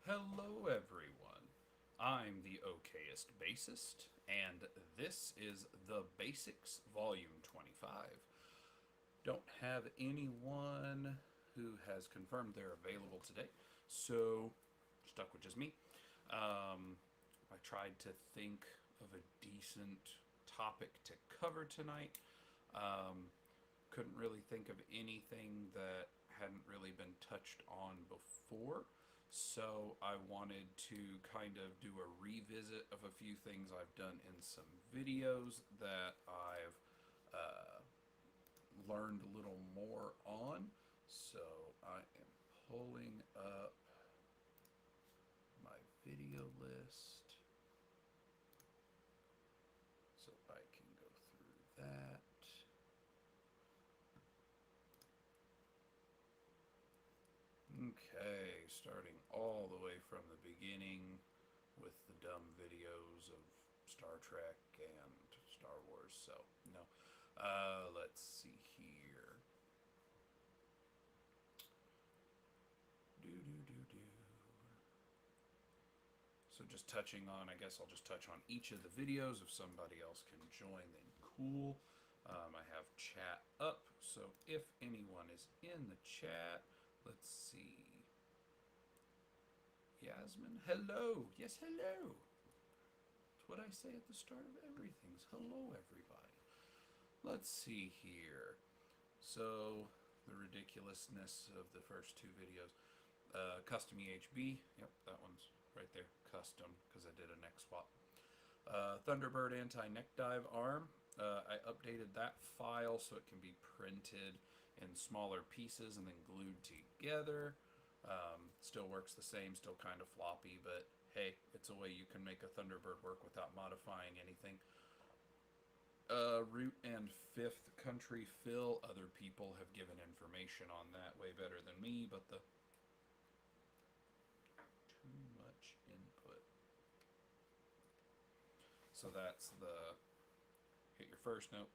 Hello, everyone. I'm the okayest bassist, and this is the BASSics Volume 25. Don't have anyone who has confirmed they're available today, so stuck with just me. Um, I tried to think of a decent topic to cover tonight. Um, couldn't really think of anything that hadn't really been touched on before. So I wanted to kind of do a revisit of a few things I've done in some videos that I've uh, learned a little more on. So I am pulling up my video list so I can go through that. Okay, starting all the way from the beginning with the dumb videos of Star Trek and Star Wars. So, no. Let's see here. Do, do, do, do. So, just touching on, I guess I'll just touch on each of the videos. If somebody else can join, then cool. I have chat up, so if anyone is in the chat, let's see. Yasmin, hello. Yes, hello. It's what I say at the start of everything. Hello, everybody. Let's see here. So, the ridiculousness of the first two videos. Custom EHB. Yep, that one's right there. Custom, because I did a neck swap. Thunderbird anti-neck dive arm. I updated that file so it can be printed in smaller pieces and then glued together. Still works the same, still kind of floppy, but hey, it's a way you can make a Thunderbird work without modifying anything. Root and fifth country fill. Other people have given information on that way better than me, but the too much input. So that's the hit your first note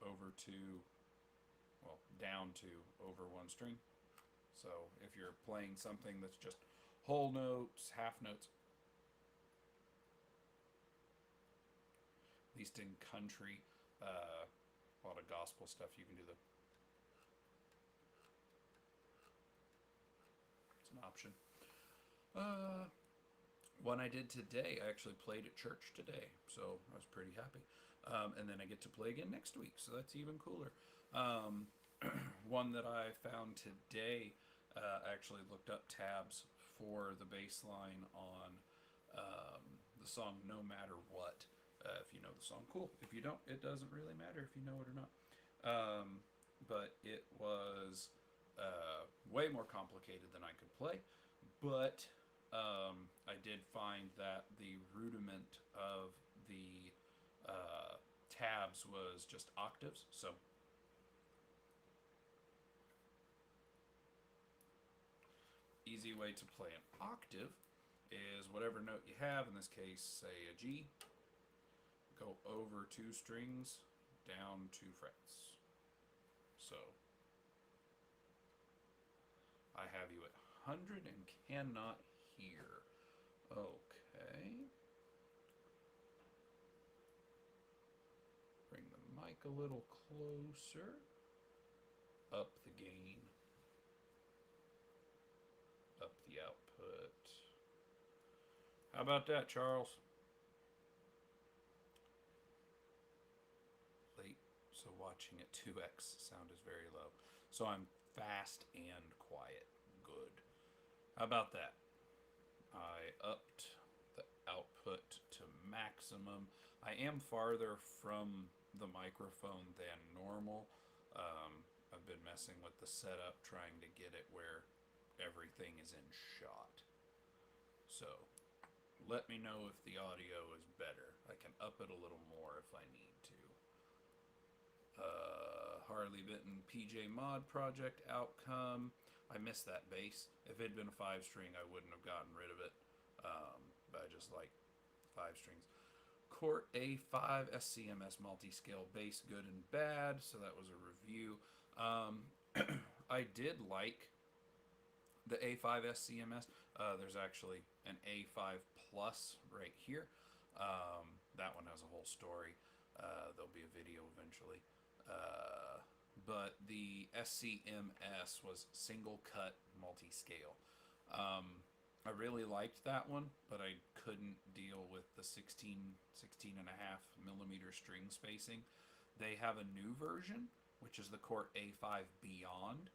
over to, well, down to over one string. So if you're playing something that's just whole notes, half notes, at least in country, a lot of gospel stuff, you can do the, it's an option. Uh, One I did today, I actually played at church today, so I was pretty happy. And then I get to play again next week, so that's even cooler. Um, one that I found today, actually looked up tabs for the bass line on the song No Matter What. If you know the song, cool. If you don't, it doesn't really matter if you know it or not. But it was way more complicated than I could play. But I did find that the rudiment of the tabs was just octaves. So easy way to play an octave is whatever note you have, in this case, say a G, go over two strings, down two frets. So I have you at 100 and cannot hear. Okay. Bring the mic a little closer. Up the gain. Up the output. How about that, Charles? Late, so watching at 2x, sound is very low. So I'm fast and quiet. Good. How about that? I upped the output to maximum. I am farther from the microphone than normal. I've been messing with the setup, trying to get it where everything is in shot. So let me know if the audio is better. I can up it a little more if I need to. Harley Benton PJ Mod project outcome. I missed that bass. If it had been a 5 string, I wouldn't have gotten rid of it. But I just like 5 strings. Cort A5 SCMS multi-scale bass, good and bad. So that was a review. I did like the A5 SCMS. There's actually an A5 Plus right here. That one has a whole story. There'll be a video eventually. But the SCMS was single cut multi scale. I really liked that one, but I couldn't deal with the 16.5 millimeter string spacing. They have a new version, which is the Cort A5 Beyond.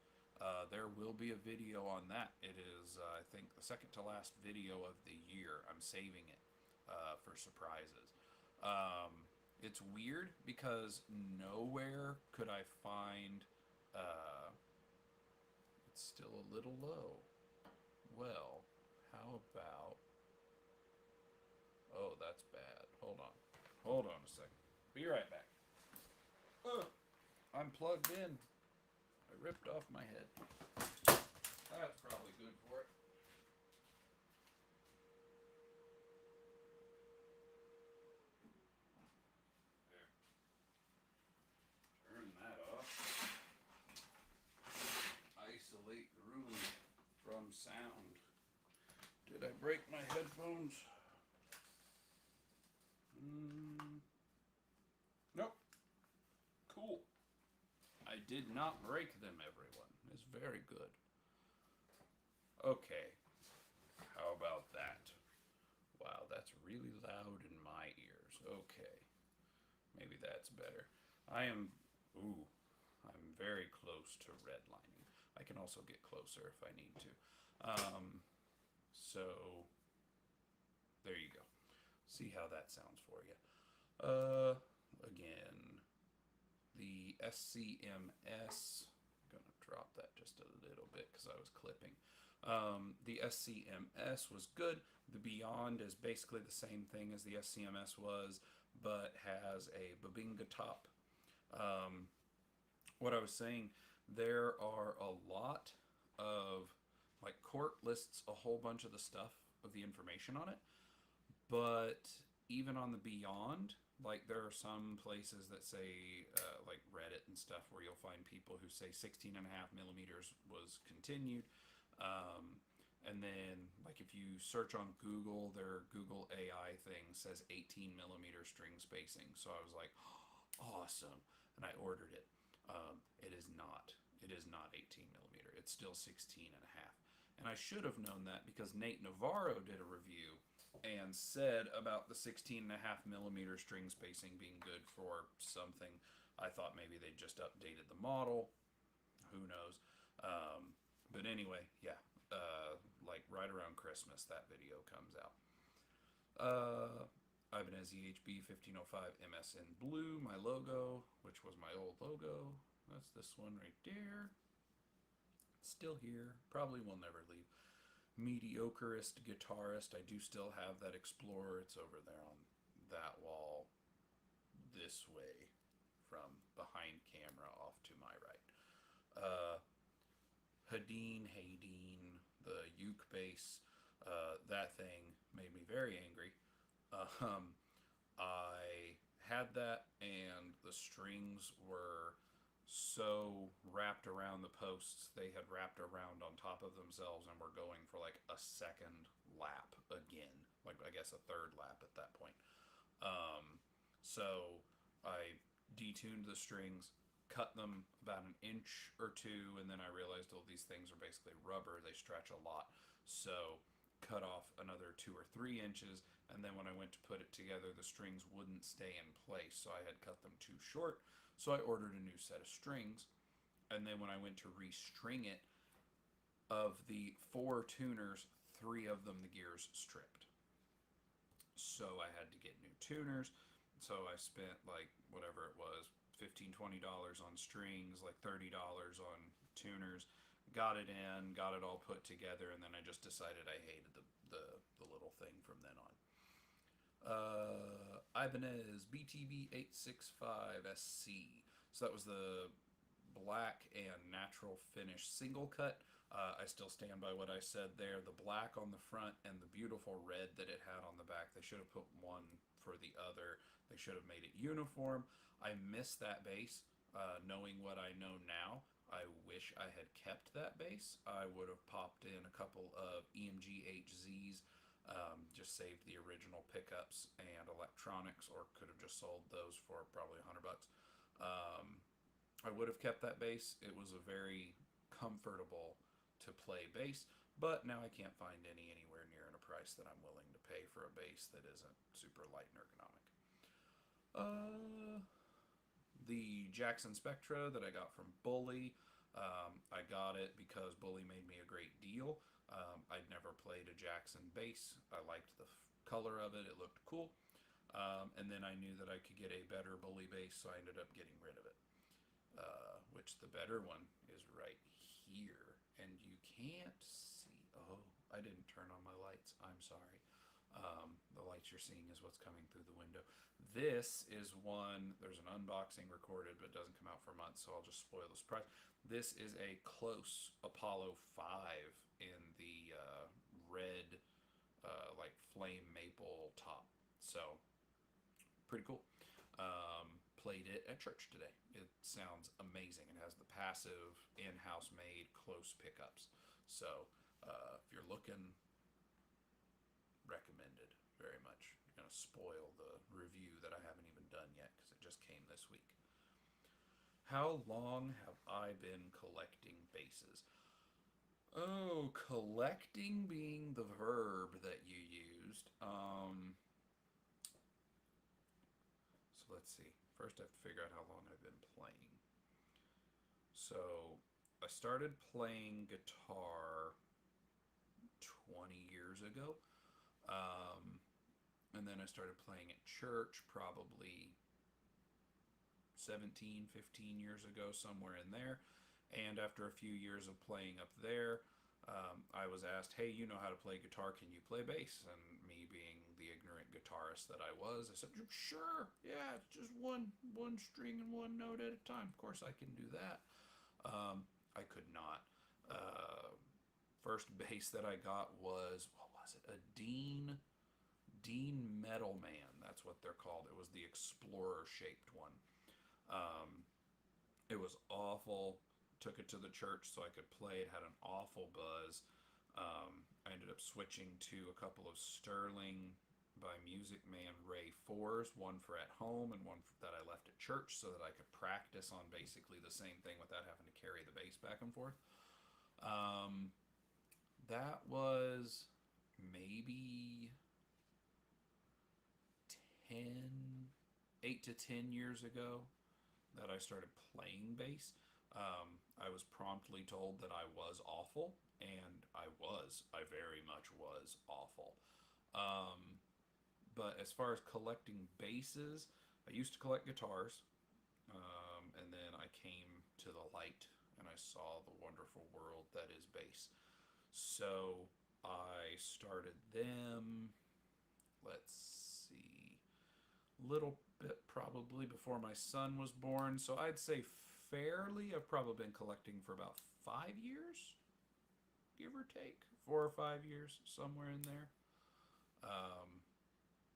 There will be a video on that. It is, I think, the second to last video of the year. I'm saving it for surprises. It's weird because nowhere could I find. It's still a little low. Well, how about. Oh, that's bad. Hold on. Hold on a second. Be right back. I'm plugged in. I ripped off my head. That's probably good for it. There. Turn that off. Isolate the room from sound. Did I break my headphones? Nope. Cool. I did not break them, everyone. It's very good. Okay. How about that? Wow, that's really loud in my ears. Okay. Maybe that's better. I'm very close to redlining. I can also get closer if I need to. So, there you go. See how that sounds for you. Again, the SCMS, I'm going to drop that just a little bit because I was clipping. The SCMS was good. The Beyond is basically the same thing as the SCMS was, but has a Babinga top. What I was saying, there are a lot of, like, Cort lists a whole bunch of the stuff, of the information on it, but even on the Beyond, like, there are some places that say, like Reddit and stuff, where you'll find people who say 16.5 millimeters was continued. And then, like, if you search on Google, their Google AI thing says 18 millimeter string spacing. So I was like, oh, awesome. And I ordered it. It is not. It is not 18 millimeter. It's still 16.5. And I should have known that because Nate Navarro did a review and said about the 16.5 millimeter string spacing being good for something. I thought maybe they just updated the model. Who knows? But anyway, yeah. Like right around Christmas, that video comes out. Ibanez EHB 1505 MS in blue, my logo, which was my old logo. That's this one right there. It's still here. Probably will never leave. Mediocreist guitarist. I do still have that Explorer. It's over there on that wall this way from behind camera off to my right. Hadeen, the uke bass, that thing made me very angry. I had that, and the strings were so wrapped around the posts, they had wrapped around on top of themselves and were going for like a second lap again. Like, I guess a third lap at that point. So I detuned the strings, cut them about an inch or two, and then I realized, oh, these things are basically rubber. They stretch a lot. So cut off another 2 or 3 inches, and then when I went to put it together, the strings wouldn't stay in place, so I had cut them too short. So I ordered a new set of strings, and then when I went to restring it, of the 4 tuners, 3 of them the gears stripped. So I had to get new tuners. So I spent like whatever it was, $15-20 on strings, like $30 on tuners. Got it in, got it all put together, and then I just decided I hated the little thing from then on. Ibanez BTB 865 SC. So that was the black and natural finish single cut. I still stand by what I said there. The black on the front and the beautiful red that it had on the back, they should have put one for the other. They should have made it uniform. I miss that base. Knowing what I know now, I wish I had kept that base. I would have popped in a couple of EMG HZs, just saved the original pickups and electronics, or could have just sold those for probably $100. Um, I would have kept that bass. It was a very comfortable to play bass, but now I can't find any anywhere near in a price that I'm willing to pay for a bass that isn't super light and ergonomic. Uh, the Jackson Spectra that I got from Bully, I got it because Bully made me a great deal. I'd never played a Jackson bass. I liked the color of it, it looked cool. And then I knew that I could get a better Bully bass, so I ended up getting rid of it. Which the better one is right here, and you can't see. Oh, I didn't turn on my lights. I'm sorry. The lights you're seeing is what's coming through the window. This is one, there's an unboxing recorded, but it doesn't come out for months, so I'll just spoil the surprise. This is a close Apollo 5 in the red, like flame maple top. So, pretty cool. Played it at church today. It sounds amazing. It has the passive, in-house made, close pickups. So, if you're looking, recommended very much. You're gonna spoil the review that I haven't even done yet because it just came this week. How long have I been collecting basses? Oh, collecting being the verb that you used. So let's see. First, I have to figure out how long I've been playing. So, I started playing guitar 20 years ago. Um, and then I started playing at church probably 17, 15 years ago, somewhere in there. And after a few years of playing up there, I was asked, hey, you know how to play guitar, can you play bass? And me being the ignorant guitarist that I was, I said, sure, yeah, it's just one string and one note at a time. Of course I can do that. I could not. First bass that I got was, what was it? A Dean Metal Man. That's what they're called. It was the Explorer shaped one. Um, it was awful. Took it to the church so I could play. It had an awful buzz. I ended up switching to a couple of Sterling by Music Man Ray 4s, one for at home and one that I left at church so that I could practice on basically the same thing without having to carry the bass back and forth. That was maybe 10, 8 to 10 years ago that I started playing bass. I was promptly told that I was awful, and I was. I very much was awful. But as far as collecting basses, I used to collect guitars, and then I came to the light and I saw the wonderful world that is bass. So I started them, let's see, little bit probably before my son was born. So I'd say fairly, I've probably been collecting for about 5 years, give or take 4 or 5 years, somewhere in there.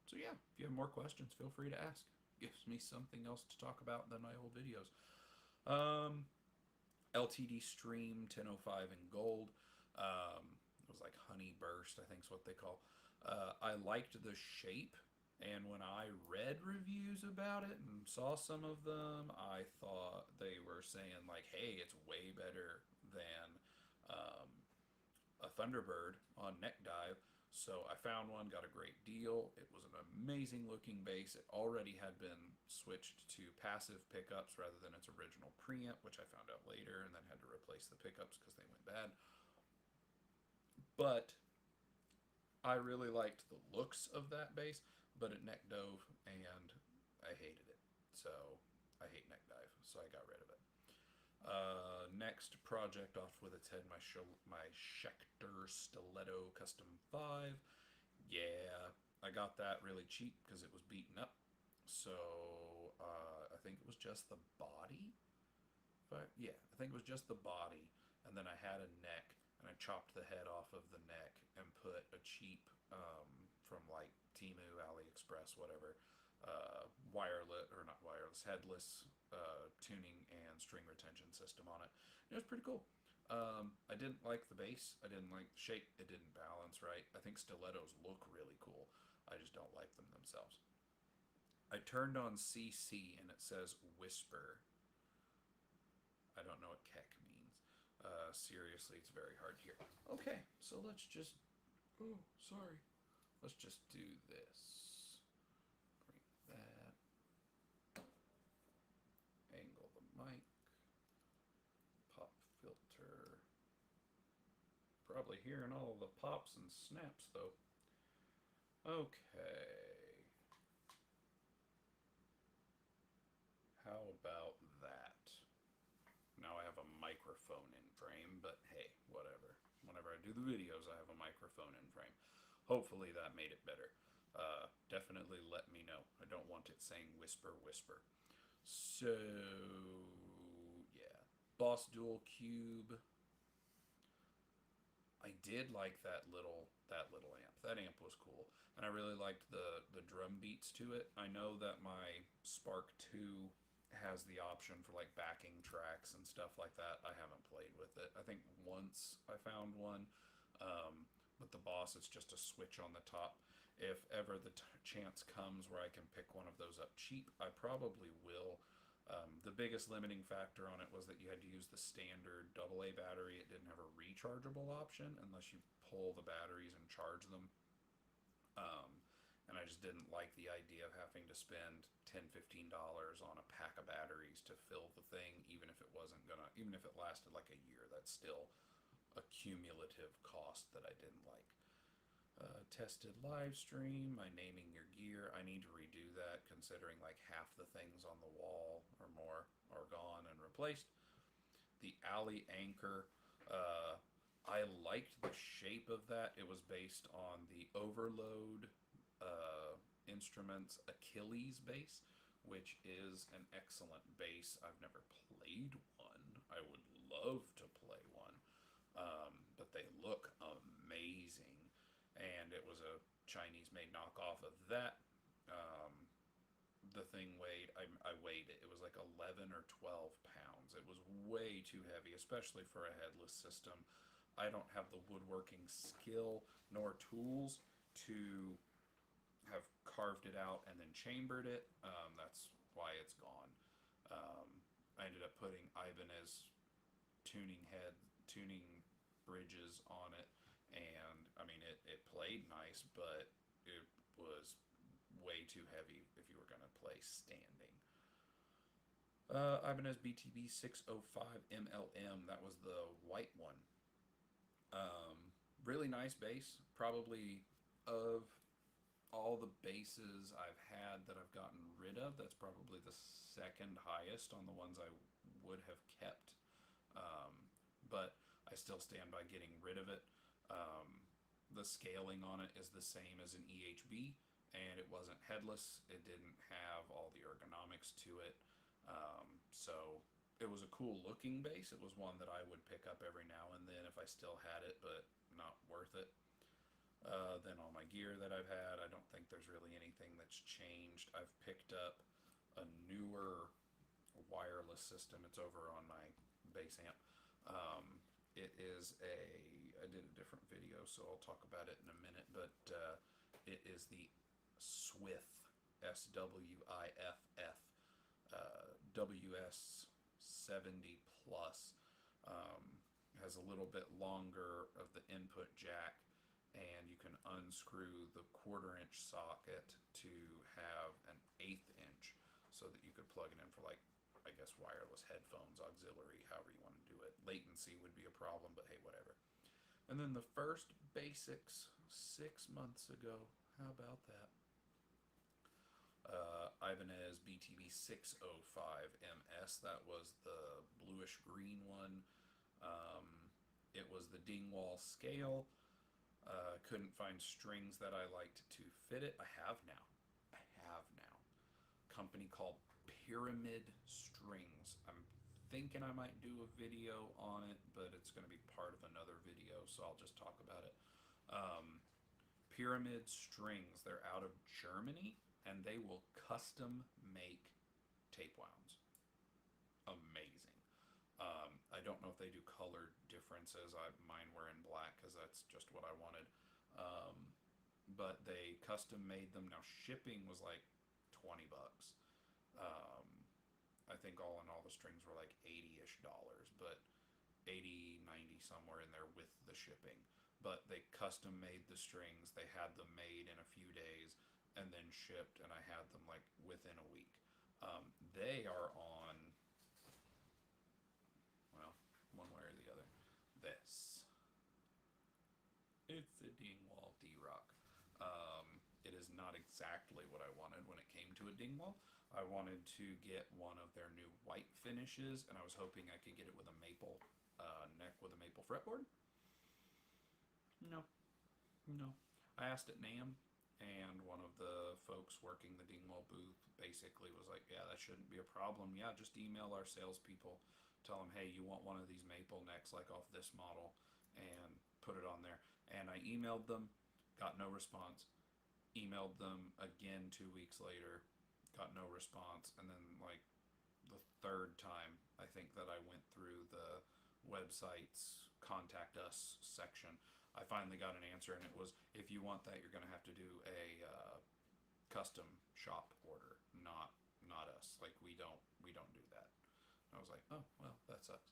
So yeah, if you have more questions, feel free to ask. Gives me something else to talk about than my old videos. LTD Stream 1005 in gold. It was like Honey Burst, I think is what they call. I liked the shape, and when I read reviews about it and saw some of them, I thought they were saying like, hey, it's way better than a Thunderbird on Neck Dive. So I found one, got a great deal. It was an amazing looking bass. It already had been switched to passive pickups rather than its original preamp, which I found out later, and then had to replace the pickups because they went bad. But I really liked the looks of that bass, but it neck dove and I hated it. So I hate neck dive, so I got rid of it. Next project off with its head, my Schecter Stiletto Custom 5. Yeah, I got that really cheap because it was beaten up. So I think it was just the body. But yeah, I think it was just the body, and then I had a neck and I chopped the head off of the neck and put a cheap from like Timu, AliExpress, whatever, wireless or not wireless, headless tuning and string retention system on it. It was pretty cool. I didn't like the bass. I didn't like the shape. It didn't balance right. I think stilettos look really cool. I just don't like them themselves. I turned on CC and it says whisper. I don't know what keck means. Seriously, it's very hard to hear. Okay, so let's just. Oh, sorry. Let's just do this. Bring that. Angle the mic. Pop filter. Probably hearing all the pops and snaps though. Okay. How about that? Now I have a microphone in frame, but hey, whatever. Whenever I do the videos, I have a microphone in frame. Hopefully that made it better. Definitely let me know. I don't want it saying whisper, whisper. So, yeah. Boss Dual Cube. I did like that little amp. That amp was cool, and I really liked the drum beats to it. I know that my Spark 2 has the option for like backing tracks and stuff like that. I haven't played with it. I think once I found one, but the Boss is just a switch on the top. If ever the chance comes where I can pick one of those up cheap, I probably will. The biggest limiting factor on it was that you had to use the standard AA battery. It didn't have a rechargeable option unless you pull the batteries and charge them. Um, and I just didn't like the idea of having to spend $10, $15 on a pack of batteries to fill the thing, even if it wasn't gonna, even if it lasted like a year. That's still a cumulative cost that I didn't like. Tested live stream, my naming your gear. I need to redo that considering like half the things on the wall or more are gone and replaced. The alley anchor, I liked the shape of that. It was based on the Overload Instruments Achilles bass, which is an excellent bass. I've never played one. I would love to play one, but they look amazing. And it was a Chinese made knockoff of that. Um, the thing weighed, I weighed it, it was like 11 or 12 pounds. It was way too heavy, especially for a headless system. I don't have the woodworking skill nor tools to have carved it out and then chambered it. That's why it's gone. Um, I ended up putting Ibanez tuning bridges on it, and I mean it played nice, but it was way too heavy if you were going to play standing. Ibanez BTB 605 MLM, that was the white one. Um, really nice bass. Probably of all the basses I've had that I've gotten rid of, that's probably the second highest on the ones I would have kept. Um, but I still stand by getting rid of it. Um, the scaling on it is the same as an EHB, and it wasn't headless. It didn't have all the ergonomics to it. So it was a cool looking bass. It was one that I would pick up every now and then if I still had it, but not worth it. Then all my gear that I've had, I don't think there's really anything that's changed. I've picked up a newer wireless system. It's over on my bass amp. It is I did a different video, so I'll talk about it in a minute, but it is the Swift, SWIFF, WS70 Plus. Has a little bit longer of the input jack, and you can unscrew the 1/4 inch socket to have an 1/8 inch so that you could plug it in for like, I guess, wireless headphones, auxiliary, however you want to do it. Latency would be a problem, but hey, whatever. And then the first BASSics 6 months ago. How about that? Ibanez BTB 605 MS. That was the bluish green one. It was the Dingwall scale. Couldn't find strings that I liked to fit it. I have now. Company called Pyramid Strings. I'm thinking I might do a video on it, but it's going to be part of another video, so I'll just talk about it. Um, Pyramid Strings, they're out of Germany, and they will custom make tape wounds. Amazing. I don't know if they do color differences. Mine were in black because that's just what I wanted. Um, but they custom made them. Now shipping was like $20. Um, I think all in all the strings were like 80-ish dollars, but 80, 90 somewhere in there with the shipping. But they custom made the strings. They had them made in a few days and then shipped, and I had them like within a week. They are on, well, one way or the other. This. It's a Dingwall D-Rock. It is not exactly what I wanted when it came to a Dingwall. I wanted to get one of their new white finishes, and I was hoping I could get it with a maple neck with a maple fretboard. No, no. I asked at NAMM, and one of the folks working the Dingwall booth basically was like, "Yeah, that shouldn't be a problem. Yeah, just email our salespeople, tell them, hey, you want one of these maple necks like off this model, and put it on there." And I emailed them, got no response. Emailed them again 2 weeks later, got no response, and then like the third time I think that I went through the website's contact us section, I finally got an answer, and it was, if you want that, you're going to have to do a custom shop order, not us. Like we don't do that. And I was like, oh well, that sucks.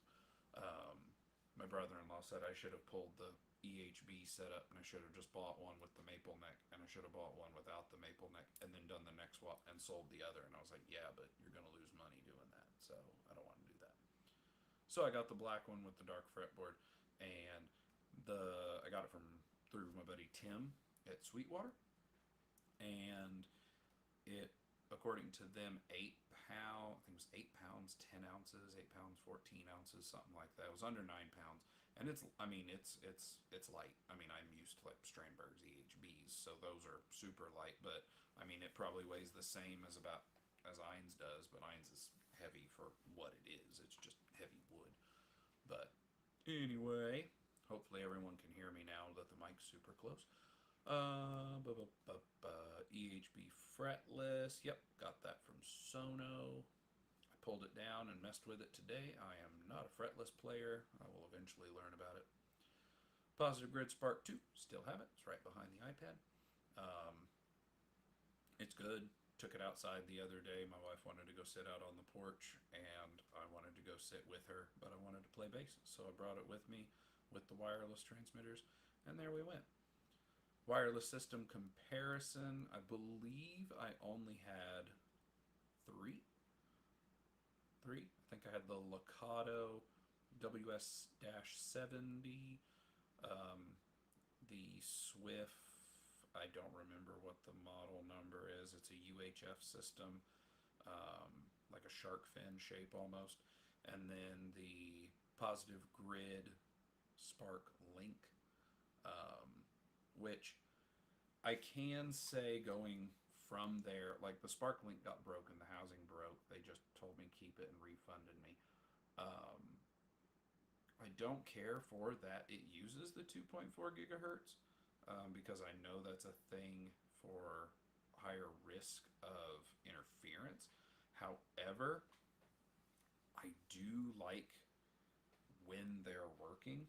Um, my brother-in-law said I should have pulled the EHB setup, and I should have just bought one with the maple neck, and I should have bought one without the maple neck, and then done the neck swap and sold the other. And I was like, yeah, but you're going to lose money doing that, so I don't want to do that. So I got the black one with the dark fretboard, and I got it from through my buddy Tim at Sweetwater, and it, according to them, 8 pound, I think it was 8 pounds 10 ounces, 8 pounds 14 ounces, something like that. It was under 9 pounds, and I mean it's light. I mean, I'm used to like Strandberg's EHBs, so those are super light. But I mean, it probably weighs the same as Eins does, but Eins is heavy for what it is. It's just heavy wood. But anyway, hopefully everyone can hear me now that the mic's super close. EHB fretless. Yep, got that from Sono. I pulled it down and messed with it today. I am not a fretless player. I will eventually learn about it. Positive Grid Spark 2. Still have it. It's right behind the iPad. It's good. Took it outside the other day. My wife wanted to go sit out on the porch, and I wanted to go sit with her, but I wanted to play bass. So I brought it with me with the wireless transmitters, and there we went. Wireless system comparison, I believe I only had three. I think I had the Lakato WS-70, the Swift, I don't remember what the model number is. It's a UHF system, like a shark fin shape almost. And then the Positive Grid Spark Link, which I can say going from there, like the Spark Link got broken, the housing broke. They just told me keep it and refunded me. I don't care for that it uses the 2.4 gigahertz, because I know that's a thing for higher risk of interference. However, I do like when they're working.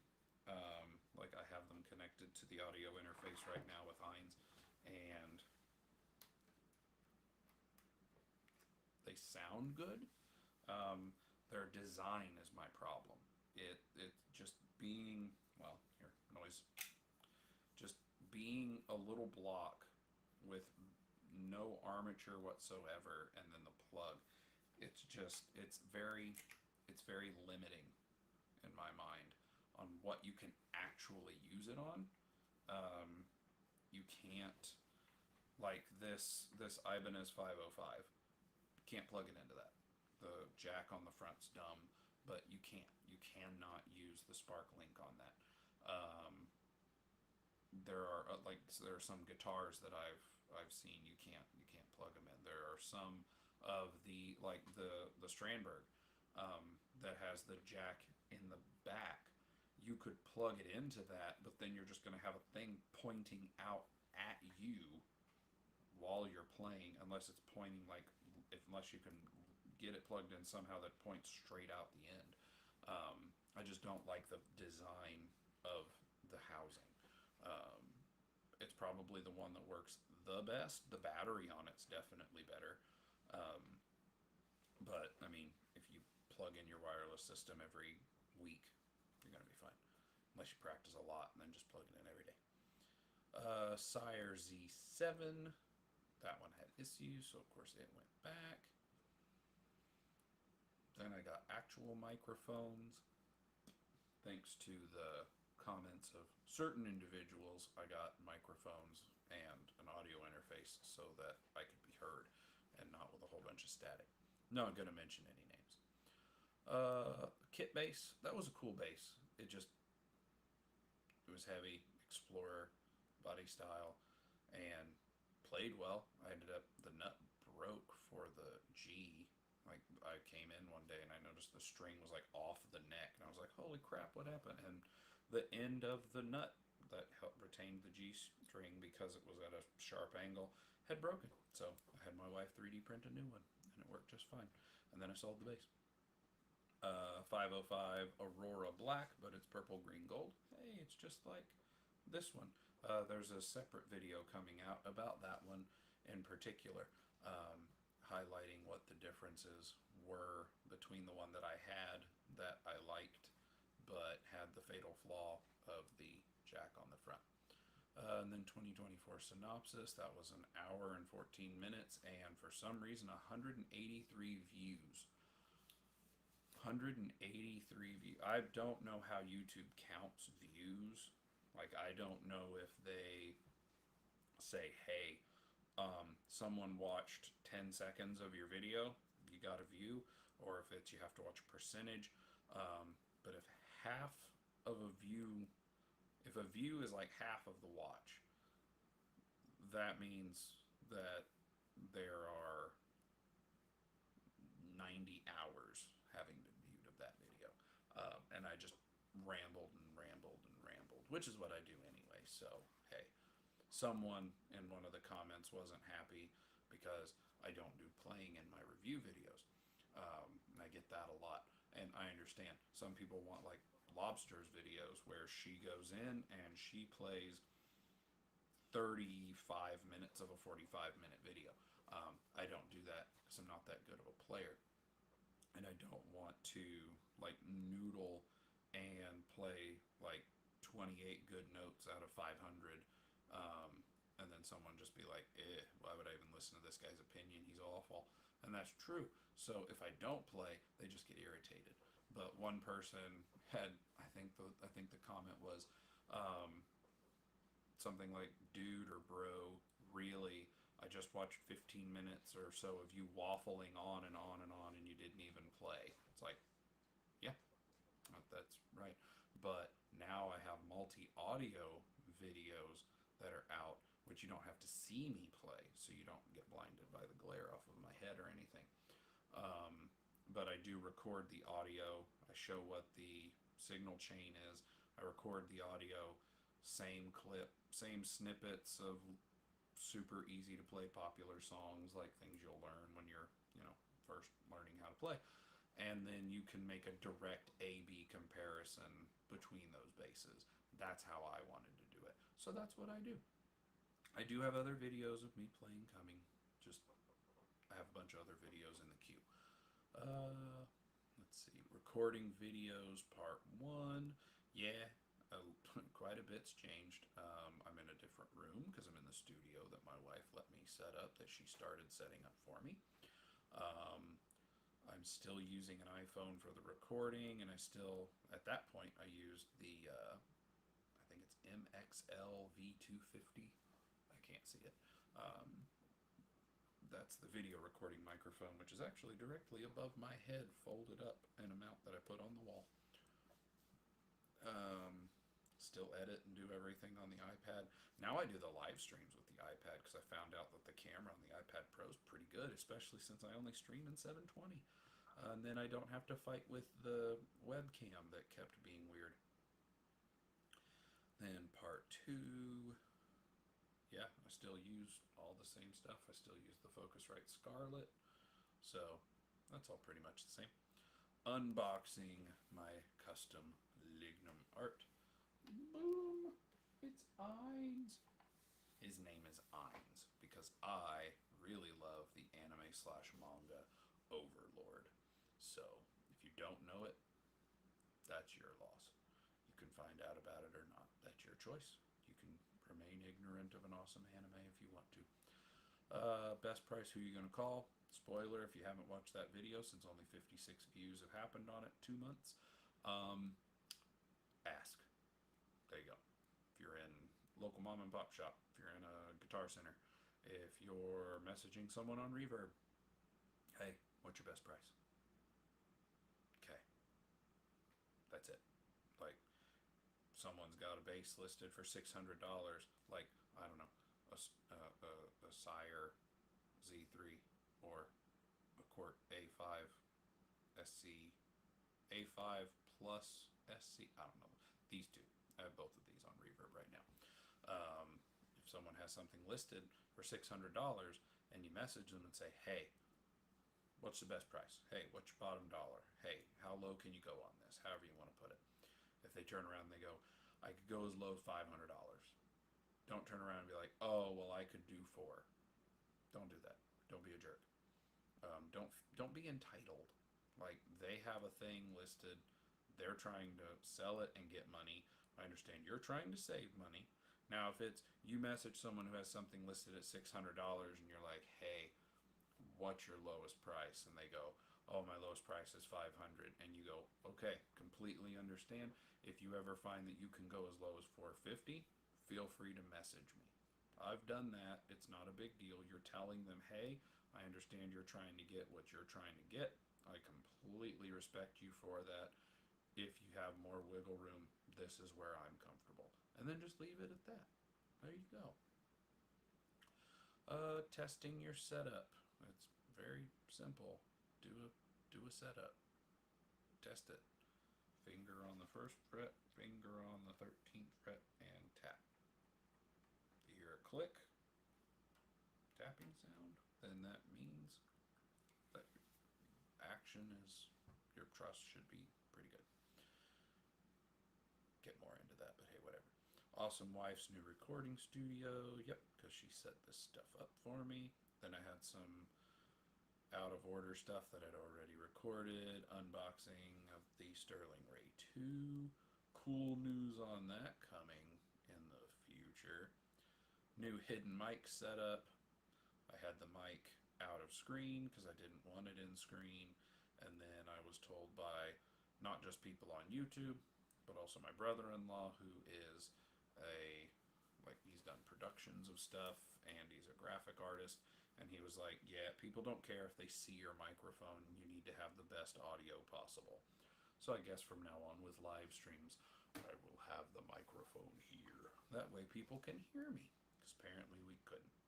Like I have them connected to the audio interface right now with Eins, and they sound good. Their design is my problem. It just being, well, here, noise. Just being a little block with no armature whatsoever, and then the plug. It's very limiting in my mind on what you can actually use it on. You can't, like this Ibanez 505, can't plug it into that. The jack on the front's dumb, but you cannot use the Spark Link on that. There are some guitars that I've seen you can't plug them in. There are some of the Strandberg, that has the jack in the back, you could plug it into that, but then you're just going to have a thing pointing out at you while you're playing, unless it's pointing like, unless you can get it plugged in somehow that points straight out the end. I just don't like the design of the housing. Um, it's probably the one that works the best. The battery on it's definitely better. Um, but I mean, if you plug in your wireless system every week, you're gonna be fine. Unless you practice a lot and then just plug it in every day. Sire Z7, that one had issues, so of course it went back. Then I got actual microphones. Thanks to the comments of certain individuals, I got microphones and an audio interface so that I could be heard and not with a whole bunch of static. Not going to mention any names. Kit bass, that was a cool bass. It was heavy, Explorer, body style, and played well. I ended up, the nut broke for the G. Like, I came in one day and I noticed the string was like off the neck, and I was like, holy crap, what happened? And the end of the nut that helped retain the G string, because it was at a sharp angle, had broken. So I had my wife 3D print a new one, and it worked just fine. And then I sold the bass. 505 Aurora Black, but it's purple, green, gold. Hey, it's just like this one. There's a separate video coming out about that one in particular, highlighting what the differences were between the one that I had that I liked, but had the fatal flaw of the jack on the front. And then 2024 synopsis, that was an hour and 14 minutes, and for some reason 183 views. 183 views. I don't know how YouTube counts views. Like, I don't know if they say, hey, someone watched 10 seconds of your video, you got a view, or if it's you have to watch a percentage. But if half of a view, if a view is like half of the watch, that means that there are 90 hours having been viewed of that video. And I just rambled and rambled and rambled, which is what I do anyway. So, hey, someone in one of the comments wasn't happy because I don't do playing in my review videos. And I get that a lot. And I understand. Some people want like Lobster's videos where she goes in and she plays 35 minutes of a 45-minute video. I don't do that because I'm not that good of a player. And I don't want to like noodle and play like 28 good notes out of 500, and then someone just be like, why would I even listen to this guy's opinion? He's awful. And that's true. So if I don't play, they just get irritated. But one person had, I think the comment was something like, dude or bro, really, I just watched 15 minutes or so of you waffling on and on and on, and you didn't even play. It's like, yeah, that's right. But now I have multi-audio videos that are out, which you don't have to see me play, so you don't get blinded by the glare off of my head or anything. But I do record the audio. I show what the signal chain is. I record the audio, same clip, same snippets of super easy to play popular songs, like things you'll learn when you're, first learning how to play. And then you can make a direct A-B comparison between those basses. That's how I wanted to do it. So that's what I do. I do have other videos of me playing coming. I have a bunch of other videos in the queue. Let's see. Recording videos part 1. Yeah, quite a bit's changed. I'm in a different room because I'm in the studio that my wife let me set up, that she started setting up for me. I'm still using an iPhone for the recording, and at that point, I used the, I think it's MXL V250. I can't see it. That's the video recording microphone, which is actually directly above my head, folded up in a mount that I put on the wall. Still edit and do everything on the iPad. Now I do the live streams with the iPad because I found out that the camera on the iPad Pro is pretty good, especially since I only stream in 720. And then I don't have to fight with the webcam that kept being weird. Then part two, yeah, I still use all the same stuff. I still use the Focusrite Scarlett. So that's all pretty much the same. Unboxing my custom lignum art. Boom! It's Eins. His name is Eins because I really love the anime slash manga Overlord. So if you don't know it, that's your loss. You can find out about it or not. That's your choice. You can remain ignorant of an awesome anime if you want to. Best price, who you going to call? Spoiler, if you haven't watched that video, since only 56 views have happened on it, 2 months, ask. There you go. If you're in local mom and pop shop, if you're in a guitar center, if you're messaging someone on Reverb, hey, what's your best price? Okay, that's it. Like, someone's got a bass listed for $600, like, I don't know, a Sire Z3 or a Court A5 SC, A5 plus SC, I don't know, these two. I have both of these on Reverb right now. If someone has something listed for $600 and you message them and say, hey, what's the best price? Hey, what's your bottom dollar? Hey, how low can you go on this? However you want to put it. If they turn around and they go, I could go as low as $500. Don't turn around and be like, oh, well, I could do four. Don't do that. Don't be a jerk. Don't be entitled. Like, they have a thing listed. They're trying to sell it and get money. I understand you're trying to save money. Now, if it's you message someone who has something listed at $600 and you're like, hey, what's your lowest price? And they go, oh, my lowest price is 500. And you go, okay, completely understand. If you ever find that you can go as low as 450, feel free to message me. I've done that. It's not a big deal. You're telling them, hey, I understand you're trying to get what you're trying to get. I completely respect you for that. If you have more wiggle room, this is where I'm comfortable. And then just leave it at that. There you go. Testing your setup. It's very simple. Do a setup. Test it. Finger on the first fret, finger on the 13th fret, and tap. If you hear a click, tapping sound, then that means that action is, your truss should be pretty good. Get more into that, but hey, whatever. Awesome Wife's new recording studio. Yep, because she set this stuff up for me. Then I had some out of order stuff that I'd already recorded. Unboxing of the Sterling Ray 2. Cool news on that coming in the future. New hidden mic setup. I had the mic out of screen because I didn't want it in screen. And then I was told by not just people on YouTube, but also my brother-in-law, who is he's done productions of stuff, and he's a graphic artist, and he was like, yeah, people don't care if they see your microphone, you need to have the best audio possible. So I guess from now on with live streams, I will have the microphone here. That way people can hear me, because apparently we couldn't.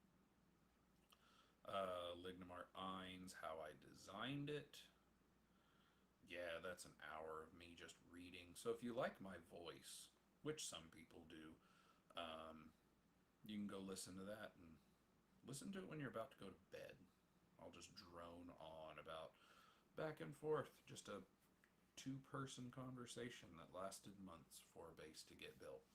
Lignamart Eins, how I designed it. Yeah, that's an hour of me just reading. So if you like my voice, which some people do, you can go listen to that and listen to it when you're about to go to bed. I'll just drone on about back and forth, just a two-person conversation that lasted months for a bass to get built.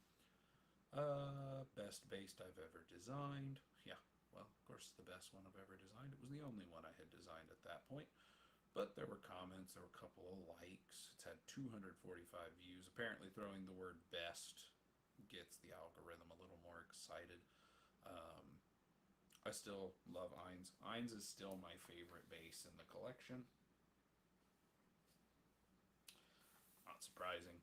Best bass I've ever designed. Yeah, well, of course, the best one I've ever designed. It was the only one I had designed at that point. But there were comments, there were a couple of likes. It's had 245 views. Apparently throwing the word best gets the algorithm a little more excited. I still love Eins. Eins is still my favorite bass in the collection. Not surprising.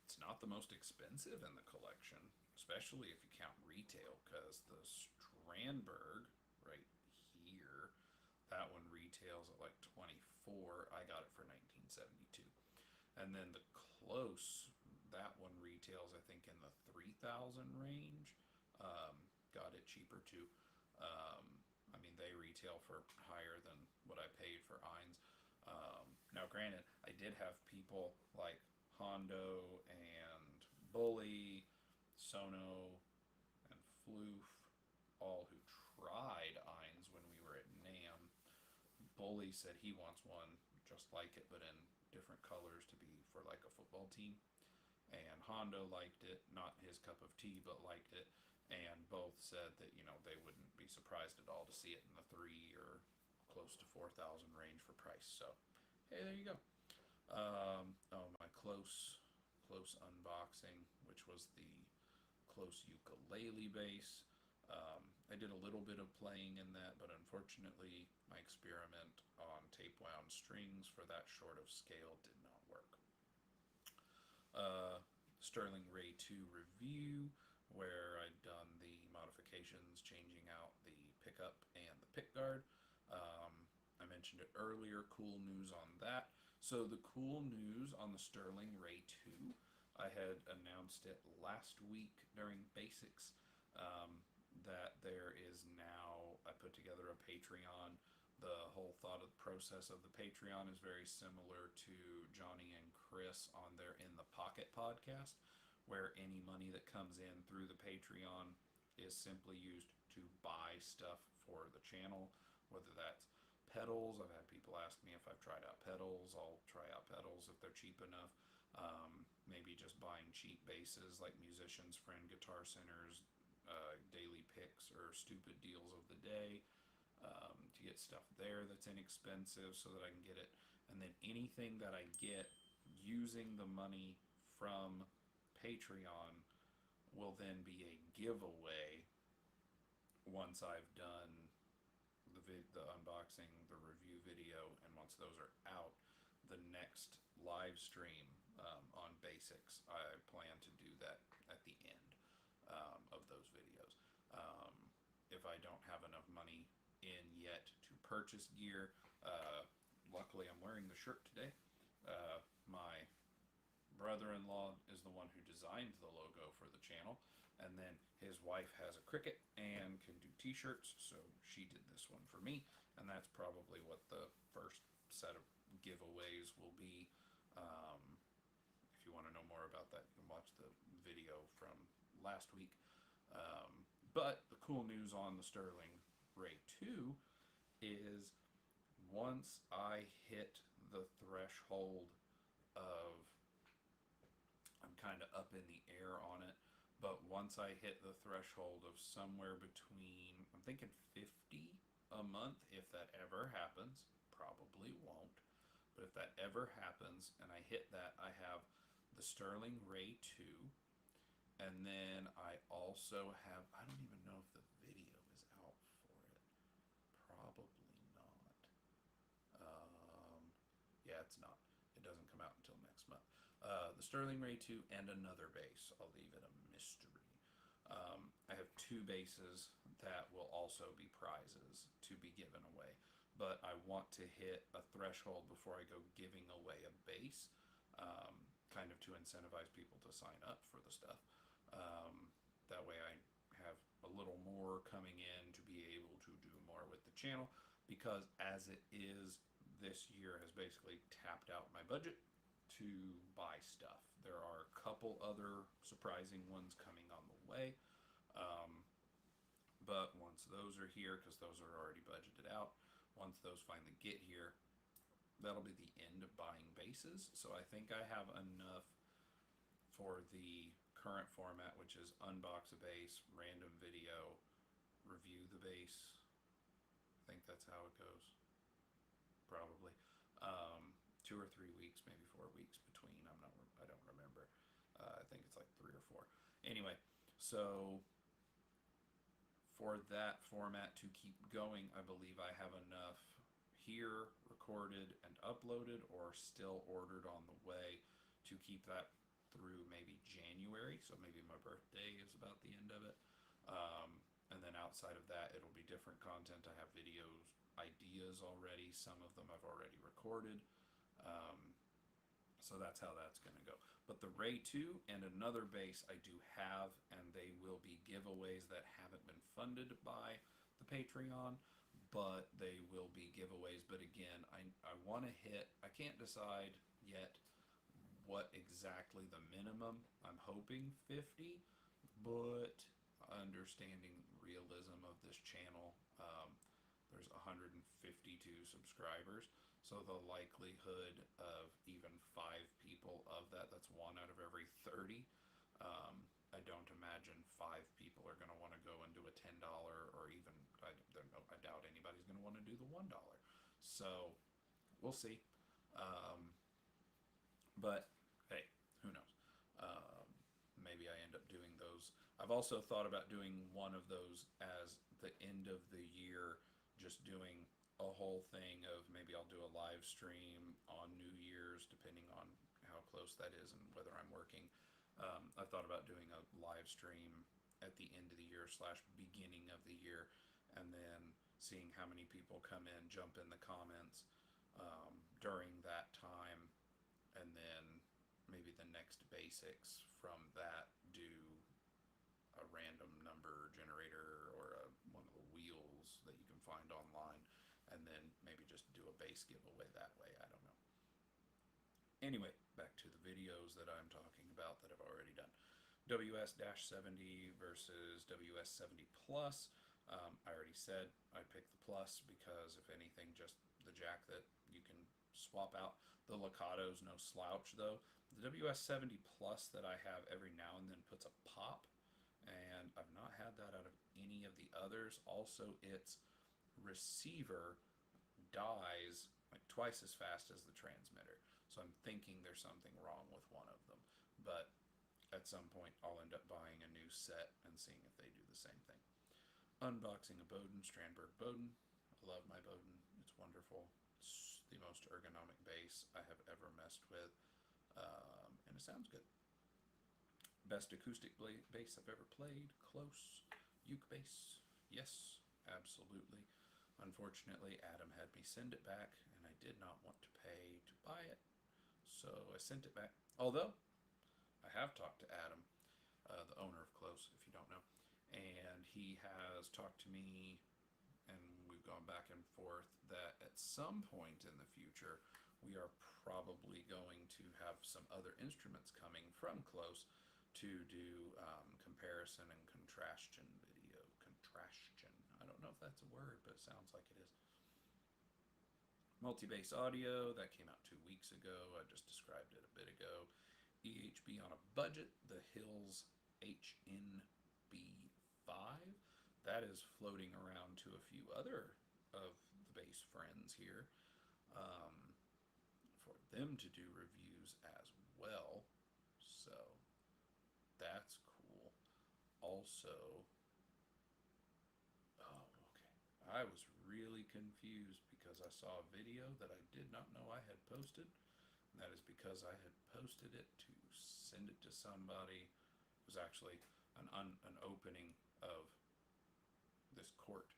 It's not the most expensive in the collection, especially if you count retail, because the Strandberg right here, that one retails at like 24. I got it for 1972. And then the Close, that one retails I think in the 3,000 range. Got it cheaper too. I mean, they retail for higher than what I paid for Eins. Now, granted, I did have people like Hondo and Bully, Sono, and Floof, all who tried Eins when we were at NAM. Bully said he wants one just like it, but in different colors to be for like a football team. And Hondo liked it, not his cup of tea, but liked it. And both said that, they wouldn't be surprised at all to see it in the 3 or close to 4,000 range for price. So, hey, there you go. Oh, my close unboxing, which was the close ukulele bass. I did a little bit of playing in that, but unfortunately, my experiment on tape wound strings for that short of scale did not work. Sterling Ray 2 review, where I'd done the modifications, changing out the pickup and the pickguard. I mentioned it earlier, cool news on that. So the cool news on the Sterling Ray 2, I had announced it last week during BASSics, that there is now, I put together a Patreon. The whole thought of the process of the Patreon is very similar to Johnny and Chris on their In the Pocket podcast, where any money that comes in through the Patreon is simply used to buy stuff for the channel, whether that's pedals. I've had people ask me if I've tried out pedals. I'll try out pedals if they're cheap enough. Maybe just buying cheap basses like Musician's Friend, Guitar Center's daily picks or stupid deals of the day, to get stuff there that's inexpensive so that I can get it. And then anything that I get using the money from Patreon will then be a giveaway once I've done the unboxing, the review video, and once those are out, the next live stream on BASSics, I plan to do that at the end of those videos. If I don't have enough money in yet to purchase gear, luckily I'm wearing the shirt today. My brother-in-law is the one who designed the logo for the channel, and then his wife has a Cricut and can do t-shirts, so she did this one for me, and that's probably what the first set of giveaways will be. If you want to know more about that, you can watch the video from last week. But the cool news on the Sterling Ray 2 is once I hit the threshold of, I'm kind of up in the air on it, but once I hit the threshold of somewhere between, I'm thinking 50 a month, if that ever happens, probably won't, but if that ever happens and I hit that, I have the Sterling Ray 2, and then I also have, I don't even know if the video is out for it. Probably not. Yeah, it's not. It doesn't come out until next month. The Sterling Ray 2 and another bass. I'll leave it a mystery. I have two basses that will also be prizes to be given away. But I want to hit a threshold before I go giving away a bass, kind of to incentivize people to sign up for the stuff. That way I have a little more coming in to be able to do more with the channel, because as it is, this year has basically tapped out my budget to buy stuff. There are a couple other surprising ones coming on the way, but once those are here, because those are already budgeted out, once those finally get here, that'll be the end of buying bases. So I think I have enough for the current format, which is unbox a bass, random video, review the bass. I think that's how it goes. Probably 2 or 3 weeks, maybe 4 weeks between. I don't remember. I think it's like 3 or 4. Anyway, so for that format to keep going, I believe I have enough here recorded and uploaded, or still ordered on the way, to keep that through maybe January. So maybe my birthday is about the end of it. And then outside of that, it'll be different content. I have videos, ideas already. Some of them I've already recorded. So that's how that's going to go. But the Ray 2 and another bass I do have, and they will be giveaways that haven't been funded by the Patreon. but they will be giveaways. But again, I want to hit, I can't decide yet what exactly the minimum. I'm hoping 50, but understanding realism of this channel, there's 152 subscribers, so the likelihood of even 5 people of that, that's one out of every 30. I don't imagine 5 people are going to want to go and do a $10, or even, I doubt anybody's going to want to do the $1. So we'll see. But hey, who knows? Maybe I end up doing those. I've also thought about doing one of those as the end of the year, just doing a whole thing of, maybe I'll do a live stream on New Year's, depending on how close that is and whether I'm working. I thought about doing a live stream at the end of the year / beginning of the year, and then seeing how many people come in, jump in the comments during that time, and then maybe the next BASSics from that, do a random number generator or one of the wheels that you can find online, and then maybe just do a base giveaway that way. I don't know. Anyway, back to the videos that I'm talking about that I've already done. WS-70 versus WS-70 Plus. I already said I picked the Plus because, if anything, just the jack that you can swap out. The Licato's no slouch, though. The WS-70 Plus that I have every now and then puts a pop, and I've not had that out of any of the others. Also, its receiver dies like twice as fast as the transmitter. So I'm thinking there's something wrong with one of them. But at some point, I'll end up buying a new set and seeing if they do the same thing. Unboxing a Bowden, Strandberg Bowden. I love my Bowden. It's wonderful. It's the most ergonomic bass I have ever messed with. And it sounds good. Best acoustic bass I've ever played. Close. Uke bass. Yes, absolutely. Unfortunately, Adam had me send it back, and I did not want to pay to buy it, so I sent it back. Although, I have talked to Adam, the owner of Close, if you don't know, and he has talked to me, and we've gone back and forth, that at some point in the future, we are probably going to have some other instruments coming from Close to do comparison and contrastion video. Contrastion. I don't know if that's a word, but it sounds like it is. Multi-bass audio, that came out 2 weeks ago. I just described it a bit ago. EHB on a budget, the Hills HNB5. That is floating around to a few other of the bass friends here, for them to do reviews as well. So that's cool. Also, oh, okay, I was really confused because I saw a video that I did not know I had posted. And that is because I had posted it to send it to somebody. It was actually an opening of this court,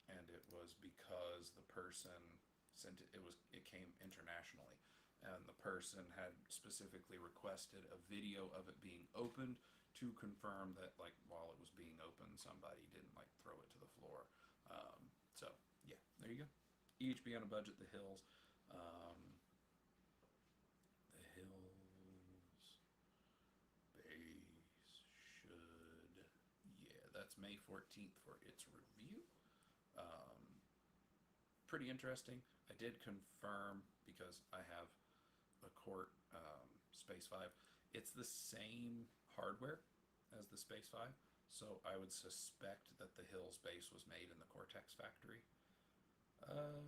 and it was because the person sent it. It came internationally, and the person had specifically requested a video of it being opened to confirm that, like, while it was being opened, somebody didn't like throw it to the floor. So yeah, there you go. EHB on a budget. The Hills. The Hills bass should, yeah, that's May 14th for its review. Pretty interesting. I did confirm, because I have a Cort Space 5. It's the same hardware as the Space 5, so I would suspect that the Hills bass was made in the Cortex factory. An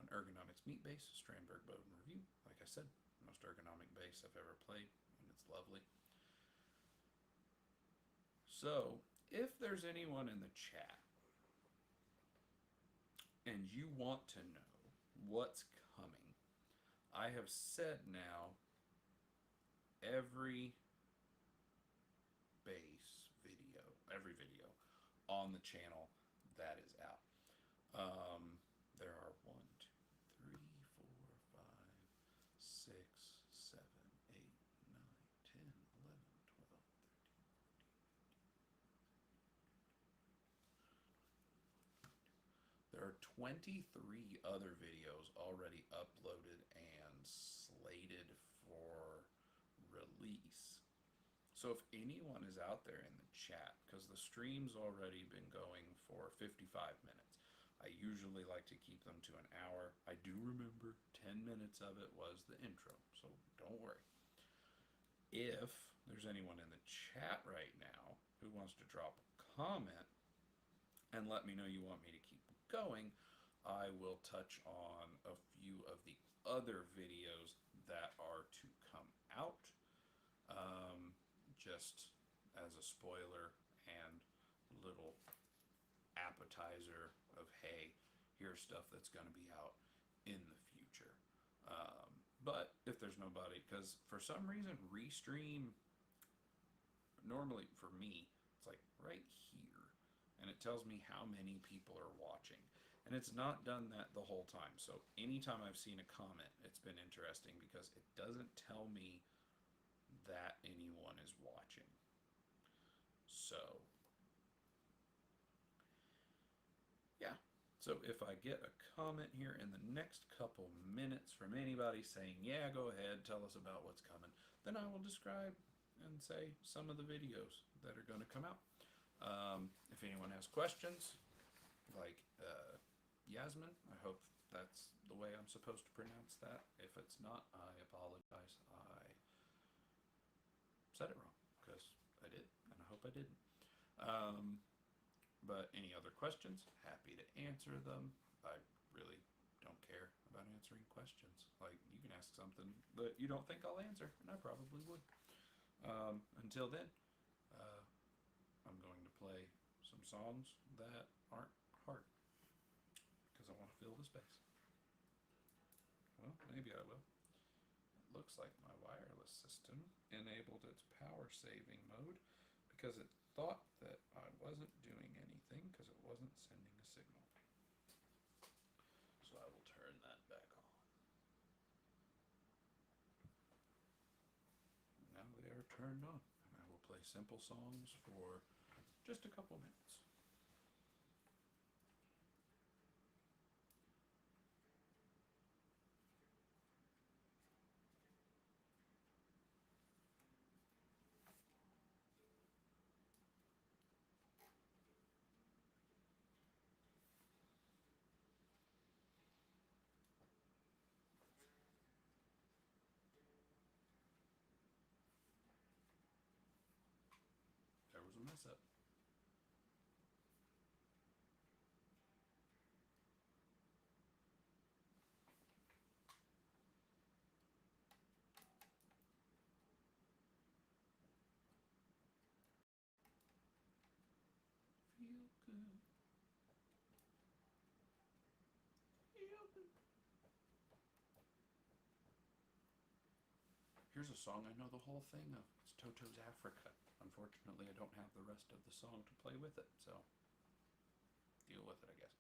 ergonomics meat bass, Strandberg Bowden review. Like I said, most ergonomic bass I've ever played, and it's lovely. So, if there's anyone in the chat and you want to know what's coming, I have said now every video on the channel that is out. There are 1, 2, 3, 4, 5, 6, 7, 8, 9, 10, 11, 12, 13, 14, 23 other videos already uploaded and slated for release. So if anyone is out there in the chat, because the stream's already been going for 55 minutes, I usually like to keep them to an hour. I do remember 10 minutes of it was the intro, so don't worry. If there's anyone in the chat right now who wants to drop a comment and let me know you want me to keep going, I will touch on a few of the other videos that are to come out, just as a spoiler and little appetizer of, hey, here's stuff that's going to be out in the future. But if there's nobody, because for some reason Restream, normally for me, it's like right here, and it tells me how many people are watching. And it's not done that the whole time. So anytime I've seen a comment, it's been interesting because it doesn't tell me that anyone is watching. So, yeah. So if I get a comment here in the next couple minutes from anybody saying, yeah, go ahead, tell us about what's coming, then I will describe and say some of the videos that are going to come out. If anyone has questions, like Yasmin, I hope that's the way I'm supposed to pronounce that. If it's not, I apologize. I said it wrong, because I did, and I hope I didn't. But any other questions, happy to answer them. I really don't care about answering questions. Like, you can ask something that you don't think I'll answer, and I probably would. Until then, I'm going to play some songs that aren't hard, because I want to fill the space. Well, maybe I will. It looks like my wireless system enabled its power saving mode because it thought that I wasn't doing anything because it wasn't sending a signal. So I will turn that back on. Now they are turned on, and I will play simple songs for just a couple minutes. There was a mess up. Feel good. Feel good. Here's a song I know the whole thing of. It's Toto's Africa. Unfortunately, I don't have the rest of the song to play with it, so deal with it, I guess.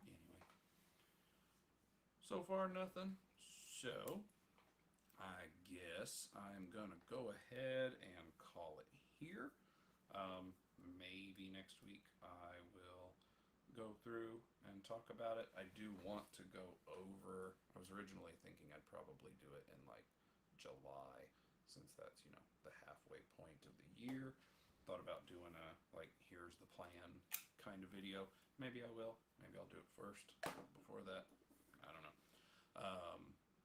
Anyway, so far nothing. So I guess I'm gonna go ahead and call it here. Maybe next week I will go through and talk about it. I do want to go over. I was originally thinking I'd probably do it in like July, since that's, you know, the halfway point of the year. Thought about doing a like, here's the plan kind of video. Maybe I will. Maybe I'll do it first before that. I don't know.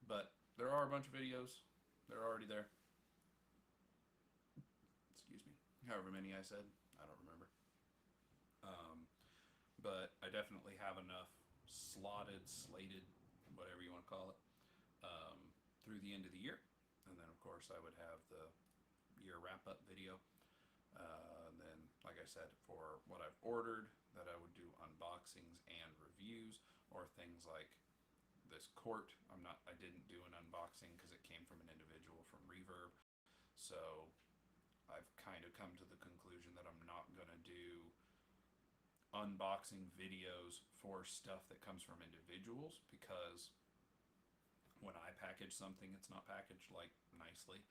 But there are a bunch of videos. They're already there. Excuse me. However many I said, I don't remember. But I definitely have enough slotted, slated, whatever you want to call it, through the end of the year. And then, of course, I would have the, year wrap-up video. Then, like I said, for what I've ordered, that I would do unboxings and reviews, or things like this quart. I didn't do an unboxing because it came from an individual from Reverb. So I've kind of come to the conclusion that I'm not going to do unboxing videos for stuff that comes from individuals, because when I package something, it's not packaged like nicely.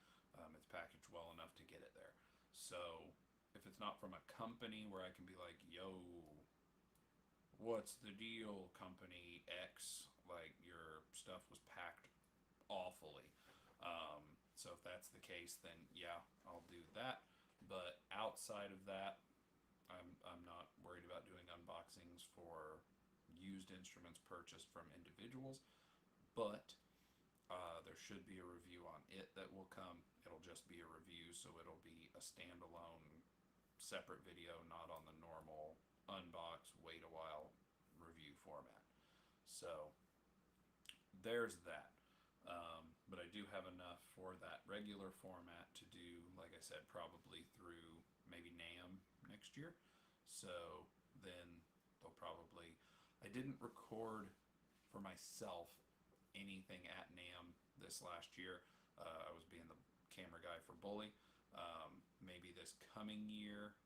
It's packaged well enough to get it there. So if it's not from a company where I can be like, yo, what's the deal, company X? Like, your stuff was packed awfully. So if that's the case, then yeah, I'll do that. But outside of that, I'm not worried about doing unboxings for used instruments purchased from individuals. But there should be a review on it that will come. It'll just be a review, so it'll be a standalone, separate video, not on the normal unbox, wait a while review format. So there's that. But I do have enough for that regular format to do, like I said, probably through maybe NAMM next year. So then they'll probably. I didn't record for myself anything at NAMM this last year. I was being the camera guy for Bully. Maybe this coming year,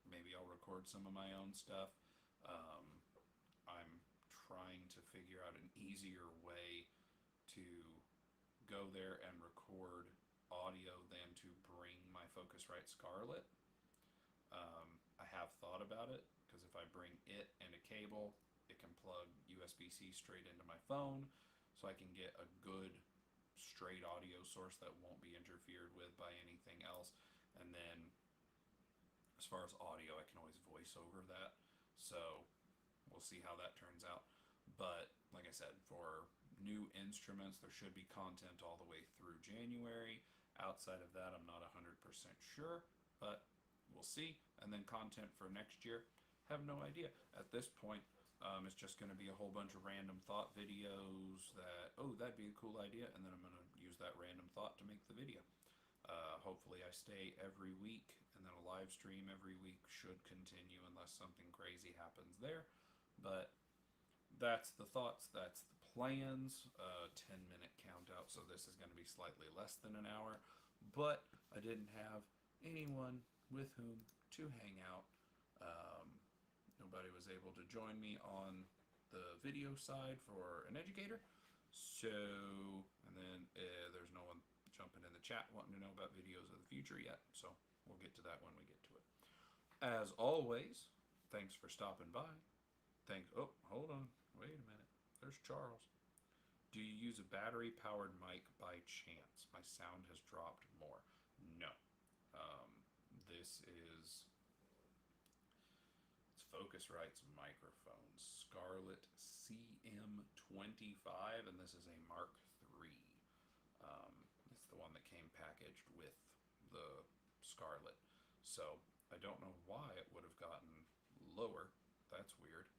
maybe I'll record some of my own stuff. I'm trying to figure out an easier way to go there and record audio than to bring my Focusrite Scarlett. I have thought about it, because if I bring it and a cable, it can plug USB-C straight into my phone, so I can get a good straight audio source that won't be interfered with by anything else. And then as far as audio, I can always voice over that. So we'll see how that turns out. But like I said, for new instruments, there should be content all the way through January. Outside of that, I'm not 100% sure, but we'll see. And then content for next year, have no idea. At this point, it's just going to be a whole bunch of random thought videos that, oh, that'd be a cool idea, and then I'm going to use that random thought to make the video. Hopefully I stay every week, and then a live stream every week should continue unless something crazy happens there. But that's the thoughts, that's the plans. 10-minute count out, so this is going to be slightly less than an hour. But I didn't have anyone with whom to hang out. Nobody was able to join me on the video side for an educator. So, and then there's no one jumping in the chat wanting to know about videos of the future yet. So we'll get to that when we get to it. As always, thanks for stopping by. Oh, hold on. Wait a minute. There's Charles. Do you use a battery-powered mic by chance? My sound has dropped more. No. This is Focusrite's microphones, Scarlett CM25, and this is a Mark III. It's the one that came packaged with the Scarlett. So I don't know why it would have gotten lower. That's weird.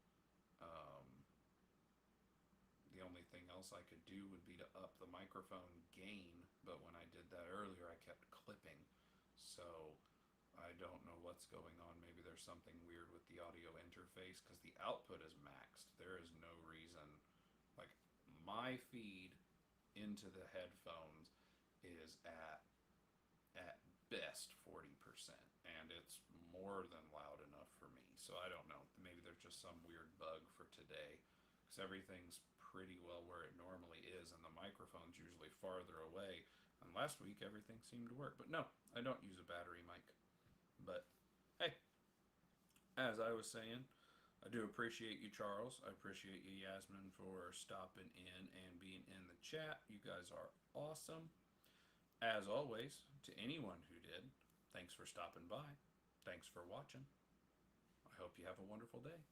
The only thing else I could do would be to up the microphone gain, but when I did that earlier, I kept clipping. So I don't know what's going on. Maybe there's something weird with the audio interface, because the output is maxed. There is no reason, like, my feed into the headphones is at best 40%, and it's more than loud enough for me. So I don't know. Maybe there's just some weird bug for today, because everything's pretty well where it normally is, and the microphone's usually farther away. And last week everything seemed to work. But no, I don't use a battery mic. But hey, as I was saying, I do appreciate you, Charles. I appreciate you, Yasmin, for stopping in and being in the chat. You guys are awesome. As always, to anyone who did, thanks for stopping by. Thanks for watching. I hope you have a wonderful day.